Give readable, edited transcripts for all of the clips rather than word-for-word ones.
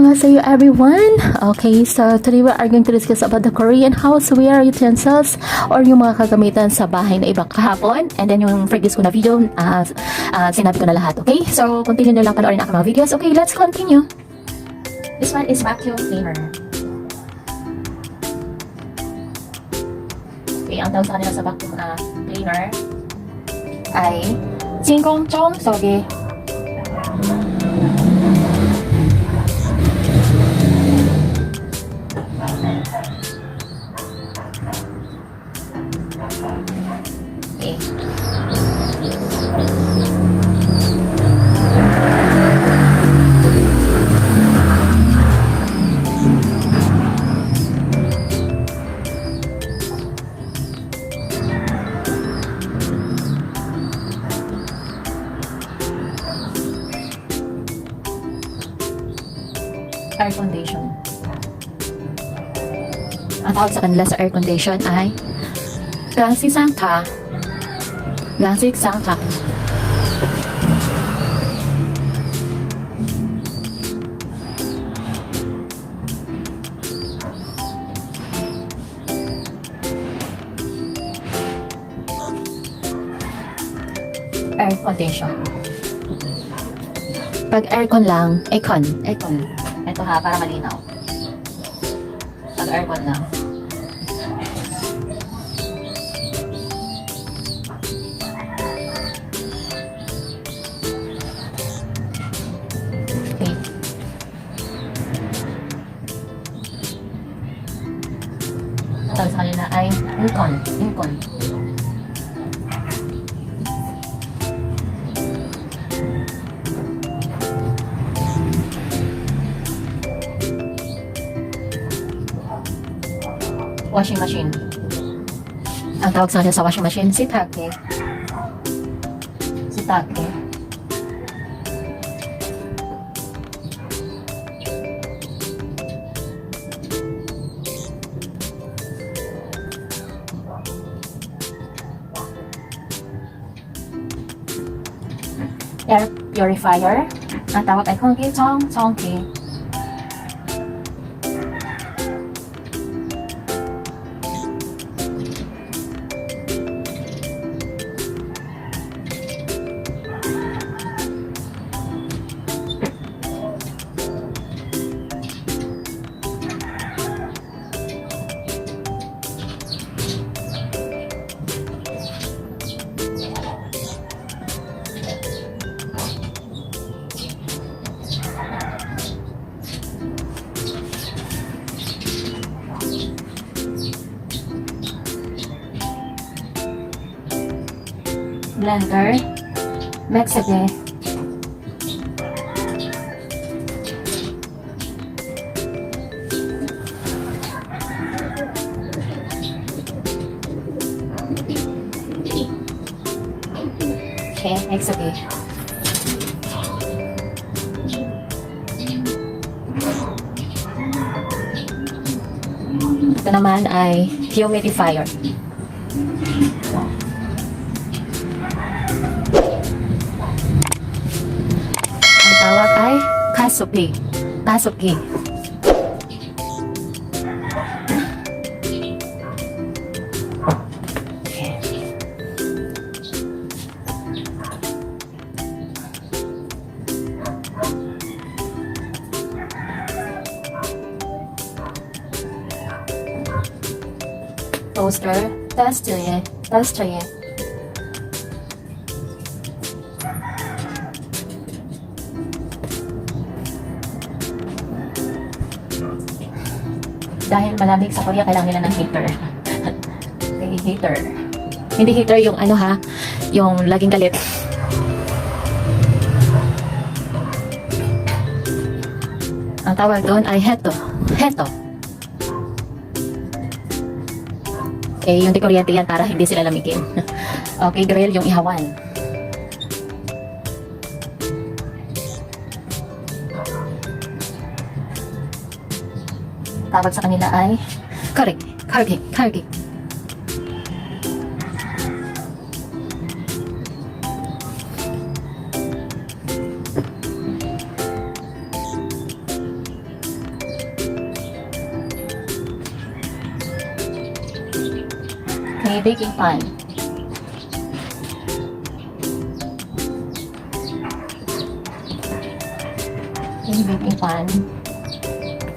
Annyeonghaseyo everyone! Okay, so today we are going to discuss about the Korean houseware utensils or yung mga kagamitan sa bahay na iba kahapon. And then yung previous ko na video, sinabi ko na lahat. Okay, so continue nyo lang panoorin ang mga videos. Okay, let's continue. This one is vacuum cleaner. Okay, ang tawag sa kanila sa vacuum cleaner ay 진공청 소개. Air condition. Ang tawag sa kanila sa air condition ay gansik상타. gansik상타. Air condition. Pag aircon lang, aircon. Ito ha, para malinaw. Pag aircon lang. Okay. Tawag sa kanila ay Aircon. Washing machine. Ang tawag sa kanila sa washing machine, sitake. Air purifier. Ang tawag ay 청소기. Blender, Mexican. Okay, Mexican. Ito naman ay humidifier. Tawag ay kasopi. Okay. Toaster, toaster. Dahil malamig sa Korea, kailangan nila ng heater. Okay, heater. Hindi heater yung yung laging galit. Ang tawag doon ay heto. Okay, yung kuryente yan para hindi sila lamigin. Okay, grill yung ihawan. Tawag sa kanila ay kargi. baking pan. Okay, baking pan.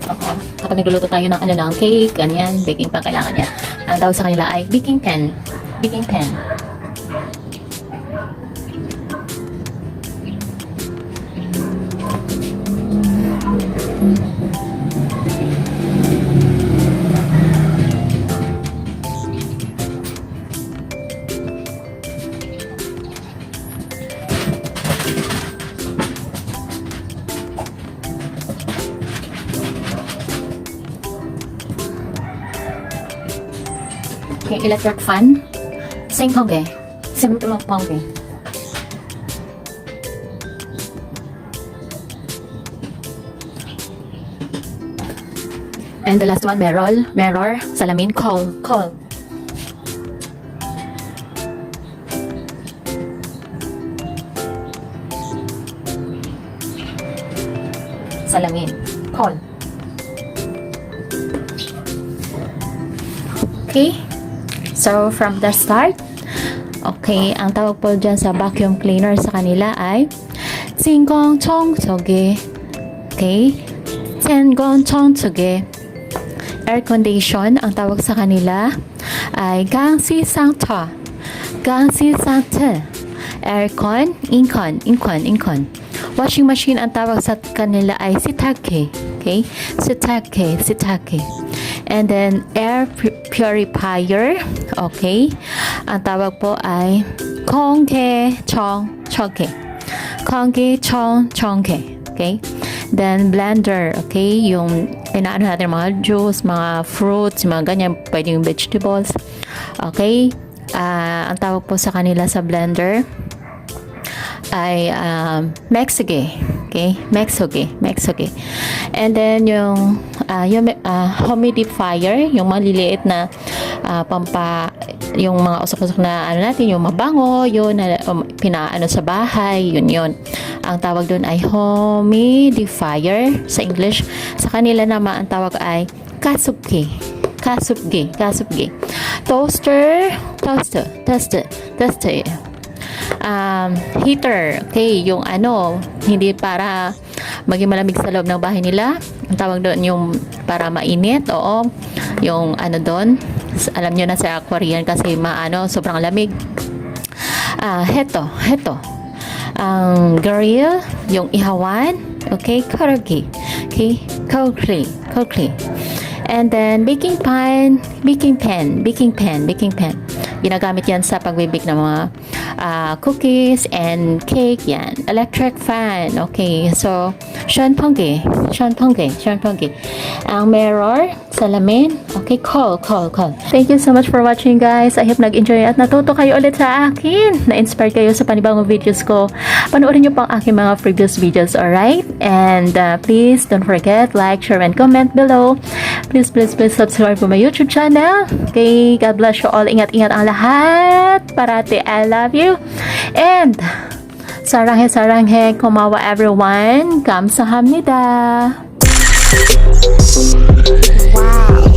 Okay. Kapag nagluluto tayo ng ng cake, ganyan, baking pan kailangan yan. Ang tawag sa kanila ay baking pen. Baking pen. Okay, electric fan. 생통계. 생통계. And the last one, mirror, salamin, call. Salamin, call. Okay. So, from the start, okay, ang tawag po dyan sa vacuum cleaner sa kanila ay 진공청소기. Okay? 진공청소기. Air condition, ang tawag sa kanila ay 강시상태. Aircon, inconn. Washing machine, ang tawag sa kanila ay 세탁기. Okay? 세탁기. And then, air purifier. Okay. Ang tawag po ay 공기청정기. Okay. Then, blender. Okay. Yung inaano natin mga juice, mga fruits, mga ganyan, pwede yung vegetables. Okay. Ang tawag po sa kanila sa blender ay Mexique. Okay, Mexique. And then yung humidifier, yung maliliit na yung mga usok-usok na natin, yung mabango, yun na pinaano sa bahay, yun. Ang tawag doon ay humidifier sa English. Sa kanila naman ang tawag ay 가습기. Toaster. Heater. Okay, yung hindi para maging malamig sa loob ng bahay nila. Ang tawag doon yung para mainit. Oo. Yung doon. Alam nyo na sa Korean kasi sobrang lamig. Heto. Grill. Yung ihawan. Okay, karaoke. Okay, karaoke. And then, baking pan. Ginagamit yan sa pagbibig ng mga cookies and cake yan. Electric fan. Okay, so, 션풍기. Ang mirror, salamin. Okay, call. Thank you so much for watching, guys. I hope nag-enjoy at natuto kayo ulit sa akin. Na-inspire kayo sa panibagong videos ko. Panoorin nyo pang aking mga previous videos, alright? And please don't forget, like, share, and comment below. Please subscribe to my YouTube channel. Okay, God bless you all. Ingat-ingat ang lahat. Parati, I love you. And saranghe, kumawa everyone. 감사합니다. Wow.